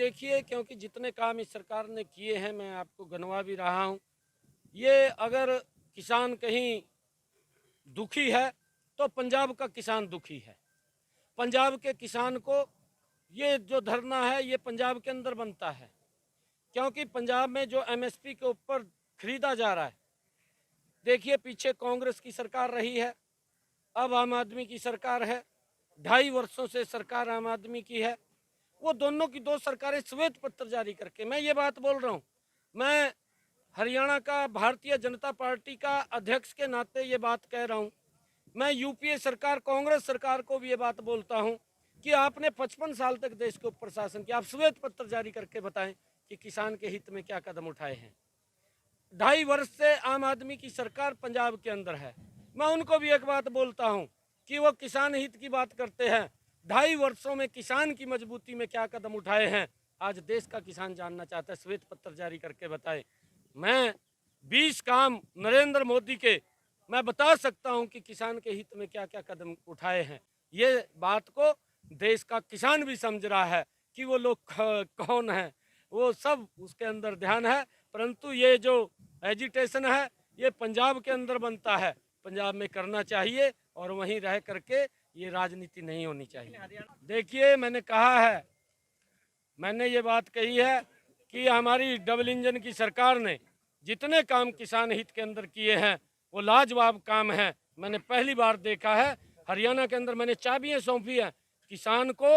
देखिए, क्योंकि जितने काम इस सरकार ने किए हैं मैं आपको गिनवा भी रहा हूँ। ये अगर किसान कहीं दुखी है तो पंजाब का किसान दुखी है। पंजाब के किसान को ये जो धरना है ये पंजाब के अंदर बनता है, क्योंकि पंजाब में जो एमएसपी के ऊपर खरीदा जा रहा है। देखिए, पीछे कांग्रेस की सरकार रही है, अब आम आदमी की सरकार है। 2.5 वर्षों से सरकार आम आदमी की है। वो दोनों की दो सरकारें श्वेत पत्र जारी करके, मैं ये बात बोल रहा हूँ, मैं हरियाणा का भारतीय जनता पार्टी का अध्यक्ष के नाते ये बात कह रहा हूँ। मैं यूपीए सरकार, कांग्रेस सरकार को भी ये बात बोलता हूँ कि आपने 55 साल तक देश के ऊपर शासन किया, आप श्वेत पत्र जारी करके बताएं कि किसान के हित में क्या कदम उठाए हैं। 2.5 वर्ष से आम आदमी की सरकार पंजाब के अंदर है। मैं उनको भी एक बात बोलता हूँ कि वो किसान हित की बात करते हैं। 2.5 वर्षों में किसान की मजबूती में क्या कदम उठाए हैं, आज देश का किसान जानना चाहता है। श्वेत पत्र जारी करके बताए। मैं 20 काम नरेंद्र मोदी के मैं बता सकता हूं कि किसान के हित में क्या क्या कदम उठाए हैं। ये बात को देश का किसान भी समझ रहा है कि वो लोग कौन है, वो सब उसके अंदर ध्यान है। परंतु ये जो एजिटेशन है ये पंजाब के अंदर बनता है, पंजाब में करना चाहिए और वहीं रह करके ये राजनीति नहीं होनी चाहिए। देखिए, मैंने कहा है, मैंने ये बात कही है कि हमारी डबल इंजन की सरकार ने जितने काम किसान हित के अंदर किए हैं वो लाजवाब काम है। मैंने पहली बार देखा है हरियाणा के अंदर, मैंने चाबियां सौंपी है। किसान को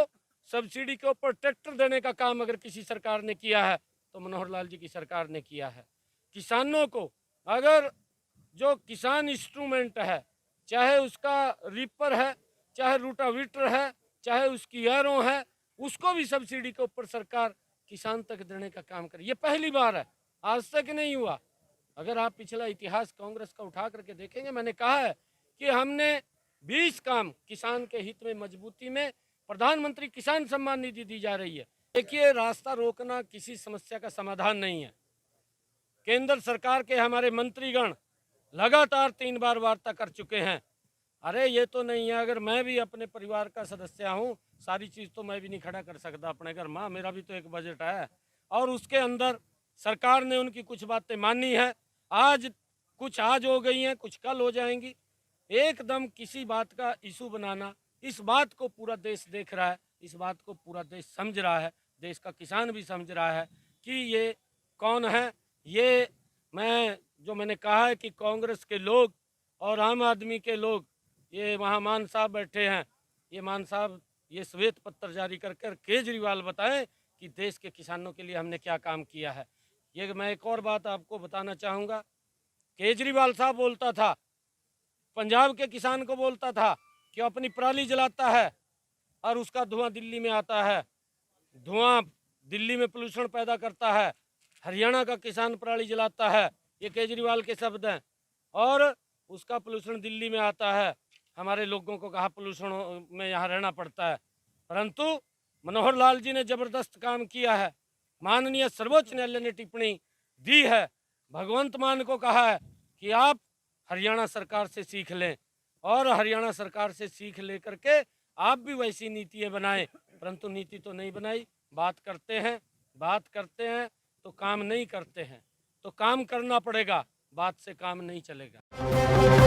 सब्सिडी के ऊपर ट्रैक्टर देने का काम अगर किसी सरकार ने किया है तो मनोहर लाल जी की सरकार ने किया है। किसानों को अगर जो किसान इंस्ट्रूमेंट है, चाहे उसका रीपर है, चाहे रूटावीटर है, चाहे उसकी एरो है, उसको भी सब्सिडी के ऊपर सरकार किसान तक देने का काम करे। ये पहली बार है, आज तक नहीं हुआ। अगर आप पिछला इतिहास कांग्रेस का उठा करके देखेंगे, मैंने कहा है कि हमने 20 काम किसान के हित में मजबूती में, प्रधानमंत्री किसान सम्मान निधि दी जा रही है। देखिए, रास्ता रोकना किसी समस्या का समाधान नहीं है। केंद्र सरकार के हमारे मंत्रीगण लगातार 3 बार वार्ता कर चुके हैं। अरे ये तो नहीं है, अगर मैं भी अपने परिवार का सदस्य हूँ, सारी चीज़ तो मैं भी नहीं खड़ा कर सकता अपने घर। माँ, मेरा भी तो एक बजट है और उसके अंदर सरकार ने उनकी कुछ बातें मानी है। कुछ आज हो गई हैं, कुछ कल हो जाएंगी। एकदम किसी बात का इशू बनाना, इस बात को पूरा देश देख रहा है, इस बात को पूरा देश समझ रहा है, देश का किसान भी समझ रहा है कि ये कौन है। ये मैंने कहा है कि कांग्रेस के लोग और आम आदमी के लोग, ये वहाँ मान साहब बैठे हैं, ये मान साहब ये श्वेत पत्र जारी कर केजरीवाल बताएं कि देश के किसानों के लिए हमने क्या काम किया है। ये मैं एक और बात आपको बताना चाहूँगा। केजरीवाल साहब बोलता था, पंजाब के किसान को बोलता था कि अपनी पराली जलाता है और उसका धुआं दिल्ली में आता है, धुआं दिल्ली में पोल्यूशन पैदा करता है। हरियाणा का किसान पराली जलाता है, ये केजरीवाल के शब्द हैं, और उसका पोल्यूशन दिल्ली में आता है। हमारे लोगों को कहा पोल्यूशन में यहाँ रहना पड़ता है। परंतु मनोहर लाल जी ने जबरदस्त काम किया है। माननीय सर्वोच्च न्यायालय ने टिप्पणी दी है, भगवंत मान को कहा है कि आप हरियाणा सरकार से सीख लें और हरियाणा सरकार से सीख ले करके आप भी वैसी नीतियाँ बनाएं। परंतु नीति तो नहीं बनाई, बात करते हैं तो काम नहीं करते हैं। तो काम करना पड़ेगा, बात से काम नहीं चलेगा।